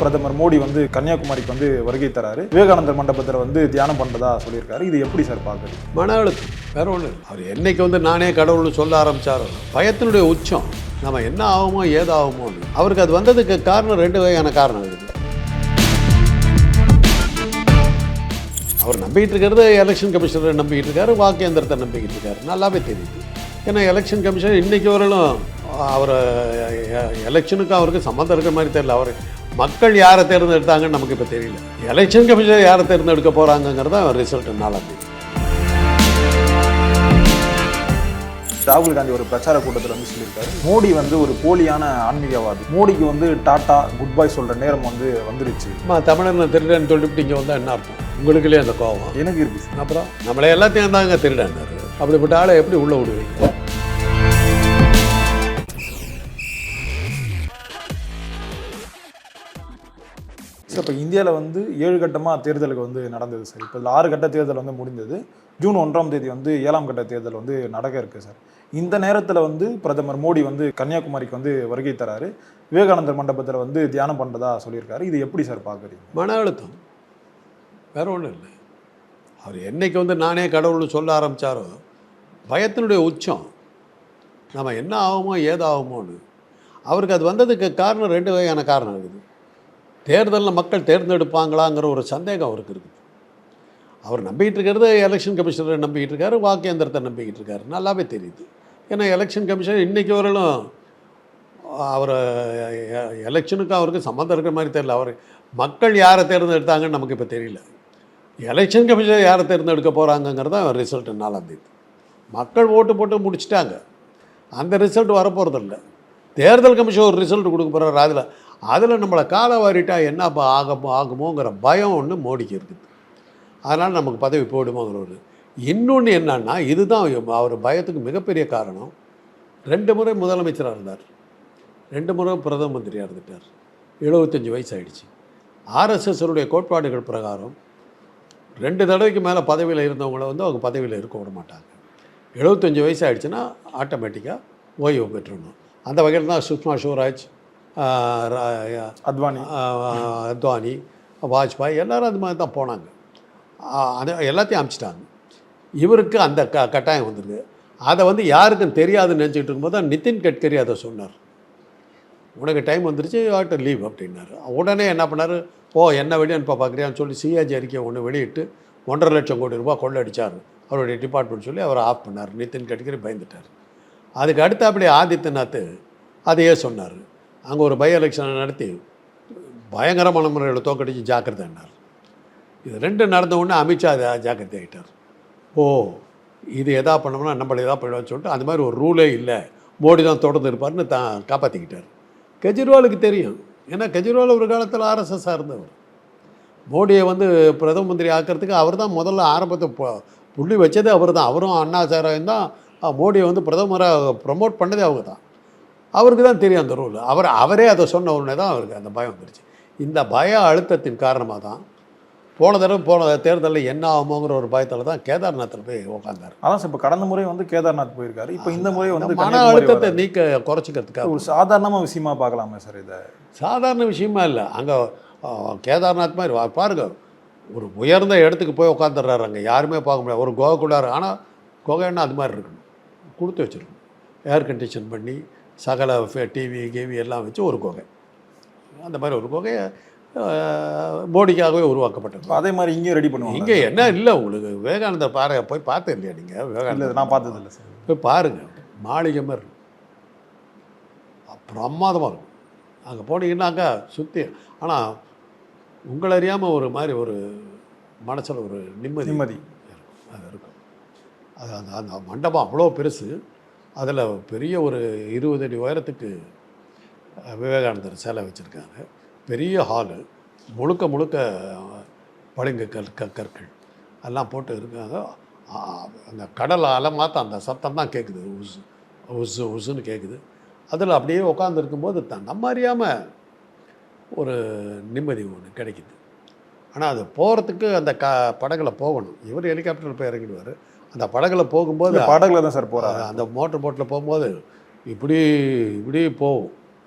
பிரதமர் மோடி வந்து கன்னியாகுமரிக்கு வந்து வருகை தராரு. விவேகானந்தர் மண்டபத்தில் வந்து தியானம் பண்ணுறதா சொல்லியிருக்காரு. இது எப்படி சார் பார்க்குறீங்க? மன அழுத்தம் வேற ஒன்று. அவர் என்னைக்கு வந்து நானே கடவுள்னு சொல்ல ஆரம்பித்தாரோ பயத்தினுடைய உச்சம். நம்ம என்ன ஆகுமோ ஏதாகுமோன்னு அவருக்கு அது வந்ததுக்கு காரணம் ரெண்டு வகையான காரணம் இருக்குது. அவர் நம்பிக்கிட்டு இருக்கிறது எலெக்ஷன் கமிஷனரை நம்பிக்கிட்டு இருக்காரு, வாக்கு எந்திரத்தை நம்பிக்கிட்டு இருக்காரு. நல்லாவே தெரியுது. ஏன்னா எலெக்ஷன் கமிஷனர் இன்றைக்கி வரலும் அவர் எலெக்ஷனுக்கு அவருக்கு சம்மந்தம் இருக்கிற மாதிரி தெரியல. அவர் மக்கள் யாரை தேர்ந்தெடுத்தாங்கன்னு நமக்கு இப்போ தெரியல. எலெக்ஷன் கமிஷனர் யாரை தேர்ந்தெடுக்க போகிறாங்கிறத ரிசல்ட் நாளாக. ராகுல் காந்தி ஒரு பிரச்சார கூட்டத்தில் வந்து சொல்லியிருக்காரு, மோடி வந்து ஒரு போலியான ஆன்மீகவாதி, மோடிக்கு வந்து டாட்டா குட் பை சொல்கிற நேரம் வந்து வந்துருச்சு. தமிழன் திருடன்னு சொல்லிவிட்டு இங்கே வந்தால் என்ன அர்த்தம்? உங்களுக்குள்ளே அந்த கோபம் எனக்கு இருக்கு. அப்புறம் நம்மளை எல்லாத்தையும் தாங்க திருடன்னாரு. அப்படிப்பட்ட ஆளை எப்படி உள்ளே விடுவீங்க? சார், இப்போ இந்தியாவில் வந்து 7 கட்டமாக தேர்தலுக்கு வந்து நடந்தது சார். இப்போ 6 கட்ட தேர்தல் வந்து முடிந்தது. ஜூன் 1ஆம் தேதி வந்து 7ஆம் கட்ட தேர்தல் வந்து நடக்க இருக்குது சார். இந்த நேரத்தில் வந்து பிரதமர் மோடி வந்து கன்னியாகுமரிக்கு வந்து வருகை தராரு. விவேகானந்தர் மண்டபத்தில் வந்து தியானம் பண்ணுறதா சொல்லியிருக்காரு. இது எப்படி சார் பார்க்குறீங்க? மன அழுத்தம் வேற ஒன்றும் இல்லை. அவர் என்னைக்கு வந்து நானே கடவுள்னு சொல்ல ஆரம்பித்தாரோ பயத்தினுடைய உச்சம். நம்ம என்ன ஆகுமோ ஏதாகுமோன்னு அவருக்கு அது வந்ததுக்கு காரணம் ரெண்டு வகையான காரணம் இருக்குது. தேர்தலில் மக்கள் தேர்ந்தெடுப்பாங்களாங்கிற ஒரு சந்தேகம் அவருக்கு இருக்குது. அவர் நம்பிக்கிட்டு இருக்கிறது எலெக்ஷன் கமிஷனரை நம்பிக்கிட்டு இருக்காரு, வாக்கு எந்திரத்தை நம்பிக்கிட்டு இருக்காரு. நல்லாவே தெரியுது. ஏன்னா எலெக்ஷன் கமிஷன் இன்றைக்கி வரலும் அவர் எலெக்ஷனுக்கு அவருக்கு சம்மந்தம் இருக்கிற மாதிரி தெரியல. அவர் மக்கள் யாரை தேர்ந்தெடுத்தாங்கன்னு நமக்கு இப்போ தெரியல. எலெக்ஷன் கமிஷனர் யாரை தேர்ந்தெடுக்க போகிறாங்கங்கிறத ரிசல்ட் 4ஆம் தேதி. மக்கள் ஓட்டு போட்டு முடிச்சிட்டாங்க. அந்த ரிசல்ட் வரப்போகிறதில்ல. தேர்தல் கமிஷன் ஒரு ரிசல்ட் கொடுக்க போகிறார். அதில் நம்மளை காலை வாரிட்டா என்ன ஆகுமோங்கிற பயம் ஒன்று மோடிக்கு இருக்குது. அதனால் நமக்கு பதவி போயிடுமோங்கிற ஒரு இன்னொன்று என்னன்னா, இதுதான் அவர் பயத்துக்கு மிகப்பெரிய காரணம். 2 முறை முதலமைச்சராக இருந்தார், 2 முறை பிரதம மந்திரியாக இருந்துட்டார். 75 வயசு ஆகிடுச்சு. ஆர்எஸ்எஸ்னுடைய கோட்பாடுகள் பிரகாரம் 2 தடவைக்கு மேலே பதவியில் இருந்தவங்கள வந்து அவங்க பதவியில் இருக்க விட மாட்டாங்க. 75 வயசு ஆகிடுச்சுன்னா ஆட்டோமேட்டிக்காக ஓய்வு பெற்றுடணும். அந்த வகையில் தான் சுஷ்மா ஸ்வராஜ், அத்வானி, வாஜ்பாய் எல்லாரும் அது மாதிரி தான் போனாங்க. அதை எல்லாத்தையும் அனுப்பிச்சிட்டாங்க. இவருக்கு அந்த கட்டாயம் வந்துருக்கு. அதை வந்து யாருக்கும் தெரியாதுன்னு நினச்சிக்கிட்டு இருக்கும்போது தான் நிதின் கட்கரி அதை சொன்னார். உனக்கு டைம் வந்துருச்சு, யூ லீவ் அப்படின்னாரு. உடனே என்ன பண்ணார், என்ன வெளியே அனுப்ப பார்க்குறியான்னு சொல்லி சிஏஜி அறிக்கை ஒன்று வெளியிட்டு 1.5 லட்சம் கோடி ரூபாய் கொள்ளடிச்சார் அவருடைய டிபார்ட்மெண்ட் சொல்லி அவரை ஆஃப் பண்ணார். நிதின் கட்கரி பயந்துட்டார். அதுக்கு அடுத்து அப்படியே ஆதித்யநாத் அதையே சொன்னார். அங்கே ஒரு பை எலெக்ஷனை நடத்தி பயங்கரமான முறையில் தோக்கடிச்சு ஜாக்கிரதைன்னார். இது 2 நடந்த உடனே அமித்ஷா அதை ஜாக்கிரதை ஆகிட்டார். இது எதா பண்ணோம்னா நம்மளை எதா போயிடுவான்னு சொல்லிட்டு அந்த மாதிரி ஒரு ரூலே இல்லை, மோடி தான் தொடர்ந்து இருப்பார்னு தான் காப்பாற்றிக்கிட்டார். கெஜ்ரிவாலுக்கு தெரியும். ஏன்னா கெஜ்ரிவால் ஒரு காலத்தில் ஆர்எஸ்எஸ்ஸாக இருந்தவர். மோடியை வந்து பிரதம மந்திரி ஆக்கிறதுக்கு அவர் தான் முதல்ல ஆரம்பத்தை புள்ளி வச்சதே அவர் தான். அவரும் அண்ணா சாராயும் தான் மோடியை வந்து பிரதமராக ப்ரமோட் பண்ணதே அவங்க தான். அவருக்கு தான் தெரியும் அந்த ரூல். அவரே அதை சொன்ன உடனே தான் அவருக்கு அந்த பயம் வந்துருச்சு. இந்த பய அழுத்தத்தின் காரணமாக தான் போன தேர்தலில் என்ன ஆகுமோங்கிற ஒரு பயத்தில் தான் கேதார்நாத்தில் போய் உட்காந்தார். அதான் சார், இப்போ கடந்த முறை வந்து கேதார்நாத் போயிருக்காரு. இப்போ இந்த முறை வந்து மன அழுத்தத்தை குறைச்சிக்கிறதுக்காக ஒரு சாதாரணமாக விஷயமா பார்க்கலாமே சார்? இதை சாதாரண விஷயமா இல்லை. அங்கே கேதார்நாத் மாதிரி பாருங்க, ஒரு உயர்ந்த இடத்துக்கு போய் உட்காந்துடுறாரு. அங்கே யாருமே பார்க்க முடியாது. ஒரு குகைக்குள்ளார். ஆனால் குகைன்னா அது மாதிரி இருக்கணும், கொடுத்து வச்சுருக்கணும். ஏர் கண்டிஷன் பண்ணி சகல டிவி கேவி எல்லாம் வச்சு ஒரு குகை. அந்த மாதிரி ஒரு குகையை மோடிக்காகவே உருவாக்கப்பட்டது. அதே மாதிரி இங்கேயும் ரெடி பண்ணுவாங்க. இங்கே என்ன இல்லை, உங்களுக்கு விவேகானந்தர் போய் பார்த்தது இல்லையா நீங்கள்? விவேகானந்தர் நான் பார்த்தது இல்லை சார். போய் பாருங்கள், மாளிகை மாதிரி இருக்கும், பிரமாதமாக இருக்கும். அங்கே போனீங்கன்னாக்கா சுற்றி. ஆனால் உங்களை அறியாமல் ஒரு மாதிரி ஒரு மனசில் ஒரு நிம்மதி அது இருக்கும். அது அந்த மண்டபம் அவ்வளோ பெருசு. அதில் பெரிய ஒரு 20 அடி உயரத்துக்கு விவேகானந்தர் சிலை வச்சுருக்காங்க. பெரிய ஹாலு, முழுக்க பளிங்கு கற்கள் எல்லாம் போட்டு இருக்காங்க. அந்த கடல் அலை மாற்ற அந்த சத்தம் தான் கேட்குது, உசுன்னு கேட்குது. அதில் அப்படியே உட்காந்துருக்கும்போது நம்ம அறியாமல் ஒரு நிம்மதி ஒன்று கிடைக்குது. ஆனால் அது போகிறதுக்கு அந்த படகுல போகணும். இவர் ஹெலிகாப்டரில் போய் இறங்கிடுவார். அந்த படகுல போகும்போது படகுல தான் சார் போகிறாரு. அந்த மோட்டர் போட்டில் போகும்போது இப்படி போகும்,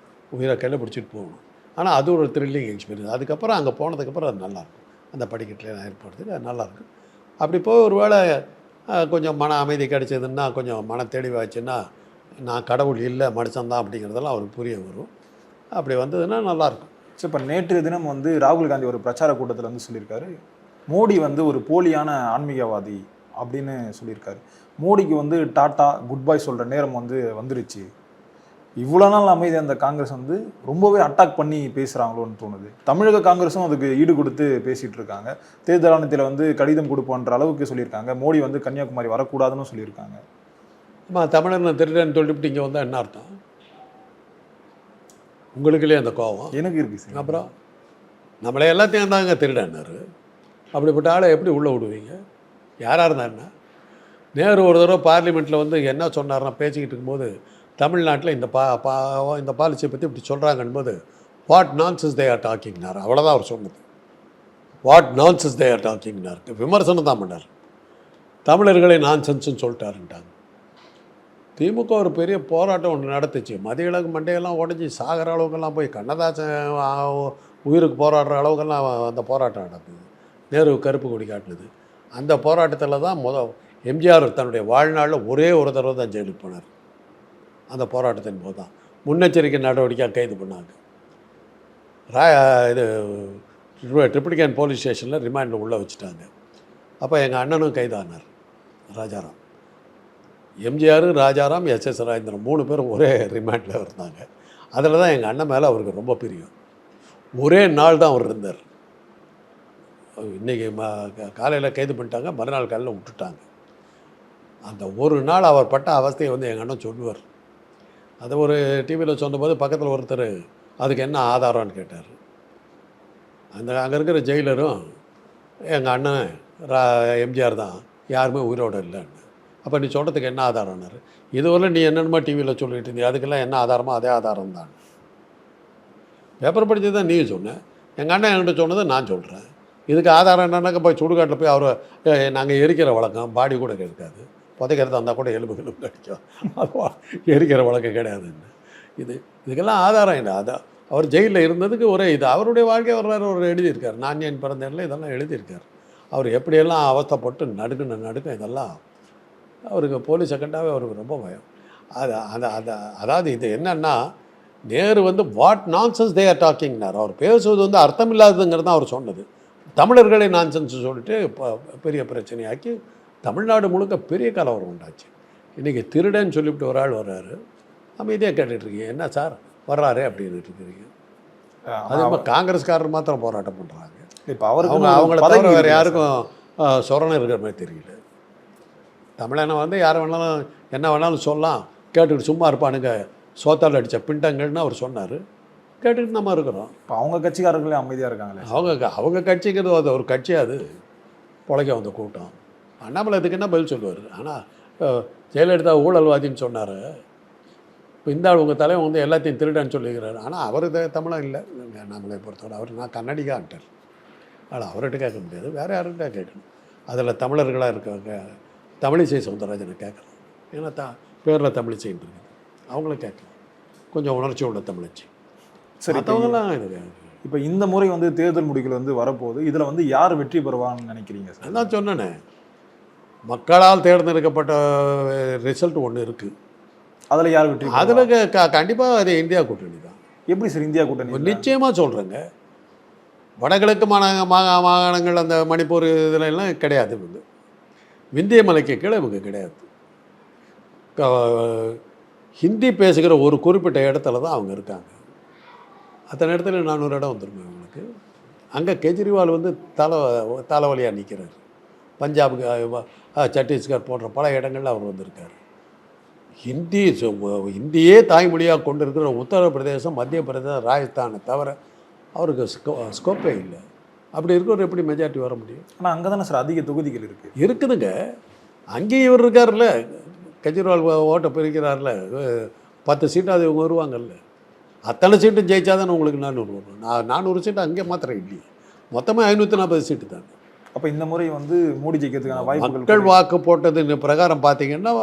உயிரை கையில் பிடிச்சிட்டு போகணும். ஆனால் அது ஒரு த்ரில்லிங் எக்ஸ்பீரியன்ஸ். அதுக்கப்புறம் அங்கே போனதுக்கப்புறம் அது நல்லாயிருக்கும். அந்த படிக்கட்டில் நான் ஏற்படுறதுக்கு அது நல்லாயிருக்கும். அப்படி போய் ஒரு வேளை கொஞ்சம் மன அமைதி கிடைச்சதுன்னா, கொஞ்சம் மன தெளிவாச்சுன்னா, நான் கடவுள் இல்லை மனுஷன்தான் அப்படிங்கிறதெல்லாம் அவருக்கு புரிய வரும். அப்படி வந்ததுன்னா நல்லாயிருக்கும். ஸோ இப்போ நேற்று தினம் வந்து ராகுல் காந்தி ஒரு பிரச்சார கூட்டத்தில் வந்து சொல்லியிருக்காரு, மோடி வந்து ஒரு போலியான ஆன்மீகவாதி அப்படின்னு சொல்லியிருக்காரு. மோடிக்கு வந்து டாட்டா குட் பை சொல்கிற நேரம் வந்து வந்துருச்சு. இவ்வளோ நாள் அமைதி அந்த காங்கிரஸ் வந்து ரொம்பவே அட்டாக் பண்ணி பேசுகிறாங்களோன்னு தோணுது. தமிழக காங்கிரஸும் அதுக்கு ஈடு கொடுத்து பேசிகிட்டு இருக்காங்க. தேர்தல் ஆணையத்தில் வந்து கடிதம் கொடுப்போன்ற அளவுக்கு சொல்லியிருக்காங்க. மோடி வந்து கன்னியாகுமரி வரக்கூடாதுன்னு சொல்லியிருக்காங்க. தமிழன் திருடன்னு சொல்லிவிட்டு இங்கே வந்தால் என்ன அர்த்தம்? உங்களுக்குள்ளே அந்த கோபம் எனக்கு இருக்குது சார். அப்புறம் நம்மளை எல்லாத்தையும் தாங்க திருடன்னாரு. அப்படிப்பட்ட ஆளை எப்படி உள்ளே விடுவீங்க? யாராக இருந்தா என்ன? நேரு ஒரு தடவை பார்லிமெண்ட்டில் வந்து என்ன சொன்னார்னா, பேசிக்கிட்டு இருக்கும்போது தமிழ்நாட்டில் இந்த பாலிசியை பற்றி இப்படி சொல்கிறாங்கன்னு போது, வாட் நான்சென்ஸ் தே ஆர் டாக்கிங்னார். அவ்வளோதான் அவர் சொன்னது. வாட் நான்சென்ஸ் தே ஆர் டாக்கிங்னார். விமர்சனம் தான் பண்ணார். தமிழர்களை நான்சென்ஸ்ன்னு சொல்லிட்டாருன்ட்டாங்க. திமுக ஒரு பெரிய போராட்டம் ஒன்று நடத்துச்சு. மதியழகு மண்டையெல்லாம் உடஞ்சி சாகிற அளவுக்கெல்லாம் போய் கண்ணதாசன் உயிருக்கு போராடுற அளவுக்கெல்லாம் அந்த போராட்டம் நடந்தது. நேரு கருப்பு கொடி காட்டினது. அந்த போராட்டத்தில் தான் எம்ஜிஆர் தன்னுடைய வாழ்நாளில் ஒரே ஒரு தடவை தான் ஜெயிலுக்கு போனார். அந்த போராட்டத்தின் போது தான் முன்னெச்சரிக்கை நடவடிக்கையாக கைது பண்ணாங்க. இது ட்ரிப்ளிகேன் போலீஸ் ஸ்டேஷனில் ரிமாண்டில் உள்ளே வச்சுட்டாங்க. அப்போ எங்கள் அண்ணனும் கைதானார். ராஜாராம், எம்ஜிஆர், ராஜாராம், எஸ்.எஸ். ராஜேந்திரன் 3 பேரும் ஒரே ரிமாண்டில் இருந்தாங்க. அதில் தான் எங்கள் அண்ணன் மேலே அவருக்கு ரொம்ப பிரியம். ஒரே நாள் தான் அவர் இருந்தார். இன்றைக்கி காலையில் கைது பண்ணிட்டாங்க, மறுநாள் காலையில் விட்டுட்டாங்க. அந்த ஒரு நாள் அவர் பட்ட அவஸ்தையை வந்து எங்கள் அண்ணன் சொல்லுவார். அதை ஒரு டிவியில் சொன்னபோது பக்கத்தில் ஒருத்தர் அதுக்கு என்ன ஆதாரம்னு கேட்டார். அங்கே இருக்கிற ஜெயிலரும் எங்கள் அண்ணன் எம்ஜிஆர் தான், யாருமே உயிரோடு இல்லைன்னு. அப்போ நீ சொல்கிறதுக்கு என்ன ஆதாரம்னாரு. இதுவரை நீ என்னென்னமோ டிவியில் சொல்லிட்டு இருந்தீங்க, அதுக்கெல்லாம் என்ன ஆதாரமோ அதே ஆதாரம் தான். பேப்பர் படித்து தான் நீ சொன்னேன், எங்கள் அண்ணன் என்கிட்ட சொன்னதை நான் சொல்கிறேன். இதுக்கு ஆதாரம் என்னன்னாக்கா போய் சுடுகாட்டில் போய் அவரை நாங்கள் எரிக்கிற வழக்கம் பாடி கூட இருக்காது, புதைக்கிறதா இருந்தால் கூட எலும்புகளும் கிடைக்கும், அது எரிக்கிற வழக்கம் கிடையாதுன்னு. இதுக்கெல்லாம் ஆதாரம் என்ன? அதான் அவர் ஜெயிலில் இருந்ததுக்கு ஒரே இது. அவருடைய வாழ்க்கை வரலாறு அவர் எழுதியிருக்கார். நான் என் பிறந்தேன்ல இதெல்லாம் எழுதியிருக்கார். அவர் எப்படியெல்லாம் அவஸ்தைப்பட்டு நடுக்க இதெல்லாம் அவருக்கு போலீஸை கண்டாவே அவருக்கு ரொம்ப பயம். அதாவது இது என்னன்னா, நேரு வந்து வாட் நான்சென்ஸ் தே ஆர் டாக்கிங்னார். அவர் பேசுவது வந்து அர்த்தம் இல்லாததுங்கிறது தான் அவர் சொன்னது. தமிழர்களை நான்சென்ஸ் சொல்லிட்டு பெரிய பிரச்சனையாக்கி தமிழ்நாடு முழுக்க பெரிய கலவரம் உண்டாச்சு. இன்றைக்கி திருடன்னு சொல்லிவிட்டு ஒரு ஆள் வர்றாரு, அமைதியாக கேட்டுட்ருக்கீங்க, என்ன சார் வர்றாரு அப்படின்னு இருக்கிறீங்க. அதே மாதிரி காங்கிரஸ்காரர் மாத்திரம் போராட்டம் பண்ணுறாங்க. இப்போ அவருக்கு அவங்கள தவிர வேறு யாருக்கும் சொரணம் இருக்கிற மாதிரி தெரியல. தமிழனை வந்து யாரை வேணாலும் என்ன வேணாலும் சொல்லலாம், கேட்டுக்கிட்டு சும்மா இருப்பானுங்க, சோத்தால் அடித்த பிண்டங்கள்னு அவர் சொன்னார். கேட்டுக்கிட்டு நம்ம இருக்கிறோம். இப்போ அவங்க கட்சிக்காரர்களே அமைதியாக இருக்காங்களே. அவங்க கட்சிங்கிறது அது ஒரு கட்சி, அது பொழைக்க வந்த கூட்டம். அண்ணாமலை இதுக்கு என்ன பதில் சொல்லுவார்? ஆனால் ஜெயலலிதா ஊழல்வாதின்னு சொன்னார். இப்போ இந்த ஆள் உங்கள் தலைவன் வந்து எல்லாத்தையும் திருடன்னு சொல்லிக்கிறாரு. ஆனால் அவர் தமிழன் இல்லை அண்ணாமலை பொறுத்தவரை. அவர் நான் கன்னடிகான்ட்டார். ஆனால் அவர்கிட்ட கேட்க முடியாது, வேறு யாருக்கிட்ட கேட்கணும். அதில் தமிழர்களாக இருக்காங்க, தமிழிசை சவுந்தரராஜனை கேட்கலாம். ஏன்னா பேரில் தமிழிசைன்னு இருக்குது, அவங்கள கேட்கலாம். கொஞ்சம் உணர்ச்சி உள்ள தமிழிசை. சரி, மற்றவங்களாம் இது. இப்போ இந்த முறை வந்து தேர்தல் முடிவுகள் வந்து வரப்போகுது. இதில் வந்து யார் வெற்றி பெறுவான்னு நினைக்கிறீங்க சார்? நான் சொன்னேனே, மக்களால் தேர்ந்தெடுக்கப்பட்ட ரிசல்ட் ஒன்று இருக்குது. அதில் யார் வெற்றி? அதில் கண்டிப்பாக அது இந்தியா கூட்டணி தான். எப்படி சார் இந்தியா கூட்டணி? நிச்சயமாக சொல்கிறேங்க. வடகிழக்கு மாகாணங்கள் அந்த மணிப்பூர் இதில் எல்லாம் கிடையாது. விந்திய மலைக்கு கீழே இவங்க கிடையாது. ஹிந்தி பேசுகிற ஒரு குறிப்பிட்ட இடத்துல தான் அவங்க இருக்காங்க. அத்தனை இடத்துல 400 இடம் வந்துருமே அவங்களுக்கு. அங்கே கெஜ்ரிவால் வந்து தலைவலியாக நிற்கிறார். பஞ்சாபுக்கு, சத்தீஸ்கர் போன்ற பல இடங்களில் அவர் வந்திருக்கார். ஹிந்தியே தாய்மொழியாக கொண்டு இருக்கிற உத்தரப்பிரதேசம், மத்திய பிரதேசம், ராஜஸ்தானை தவிர அவருக்கு ஸ்கோப்பே இல்லை. அப்படி இருக்கிறவர் எப்படி மெஜாரிட்டி வர முடியும்? ஆனால் அங்கே தானே சார் அதிக தொகுதிகள் இருக்குதுங்க. அங்கேயும் இவர் இருக்கார்ல, கெஜ்ரிவால் ஓட்டை பிரிக்கிறார்ல, 10 சீட்டாக இவங்க வருவாங்கல்ல. அத்தனை சீட்டும் ஜெயிச்சா தானே உங்களுக்கு 400 வரும். 400 சீட்டு அங்கே மாத்திரம் இல்லையே, மொத்தமாக 540 சீட்டு தானே. அப்போ இந்த முறை வந்து மோடி ஜெயிக்கிறதுக்கான வாய்ப்புகள், மக்கள் வாக்கு போட்டது பிரகாரம் பார்த்தீங்கன்னா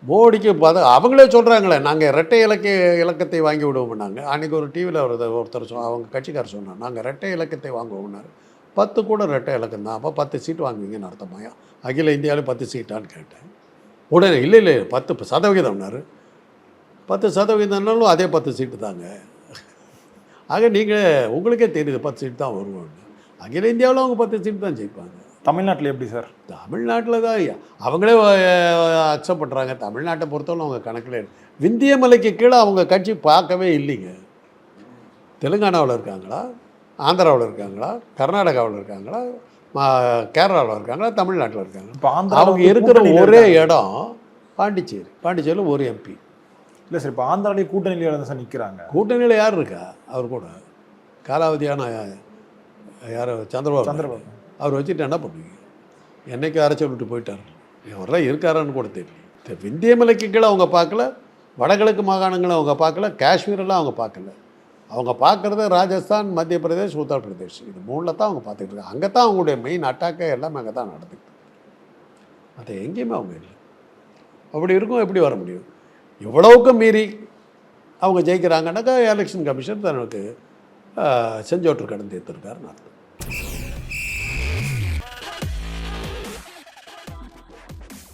மோடிக்கு அவங்களே சொல்கிறாங்களே, நாங்கள் இரட்டை இலக்கத்தை வாங்கி விடுவோம்னாங்க. அன்றைக்கி ஒரு டிவியில் ஒருத்தர் அவங்க கட்சிக்காரர் சொன்னார், நாங்கள் இரட்டை இலக்கத்தை வாங்குவோம்னாரு. 10 கூட இரட்டை இலக்கம் தான், அப்போ 10 சீட்டு வாங்குவீங்கன்னு அர்த்தமாயா? அகில இந்தியாவில் 10 சீட்டான்னு கேட்டேன். உடனே இல்லை 10%. 10%னாலும் அதே 10 சீட்டு தாங்க. ஆக நீங்கள் உங்களுக்கே தெரியுது 10 சீட்டு தான் வருவாங்க. அகில இந்தியாவில் அவங்க 10 சீட்டு தான் ஜெயிப்பாங்க. தமிழ்நாட்டில் எப்படி சார்? தமிழ்நாட்டில் தான் அவங்களே அக்செப்ட் பண்ணுறாங்க. தமிழ்நாட்டை பொறுத்தவரை அவங்க கணக்கில் விந்திய மலைக்கு கீழே அவங்க கட்சி பார்க்கவே இல்லைங்க. தெலுங்கானாவில் இருக்காங்களா, ஆந்திராவில் இருக்காங்களா, கர்நாடகாவில் இருக்காங்களா, கேரளாவில் இருக்காங்களா, தமிழ்நாட்டில் இருக்காங்க. இப்போ அவங்க இருக்கிற ஒரே இடம் பாண்டிச்சேரி. பாண்டிச்சேரியில் ஒரு எம்பி இல்லை சார். இப்போ ஆந்திராவிலே கூட்டணியில் தான் சார் நிற்கிறாங்க. கூட்டணியில் யார் இருக்கா? அவர் கூட காலாவதியான யார்? சந்திரபாபு. அவர் வச்சுட்டு என்ன பண்ணுவீங்க? என்னைக்கு அரைச்சி விட்டு போயிட்டார். அவரெல்லாம் இருக்காரான்னு கூட தெரியல. விந்திய மலைக்கு கீழே அவங்க பார்க்கல, வடகிழக்கு மாகாணங்களை அவங்க பார்க்கல, காஷ்மீரெல்லாம் அவங்க பார்க்கல. அவங்க பார்க்குறது ராஜஸ்தான், மத்திய பிரதேஷ், உத்தரப்பிரதேஷ், இது 3ல் தான் அவங்க பார்த்துட்டு இருக்காங்க. அங்கே தான் அவங்களுடைய மெயின் அட்டாக்கே எல்லாமே அங்கே தான் நடந்துக்கிட்டு. அது எங்கேயுமே அவங்க இல்லை. அப்படி இருக்கும் எப்படி வர முடியும்? இவ்வளவுக்கும் மீறி அவங்க ஜெயிக்கிறாங்கன்னாக்கா எலெக்ஷன் கமிஷன் தனக்கு செஞ்சோட்டு கடந்து எடுத்துருக்காருன்னு அர்த்தம்.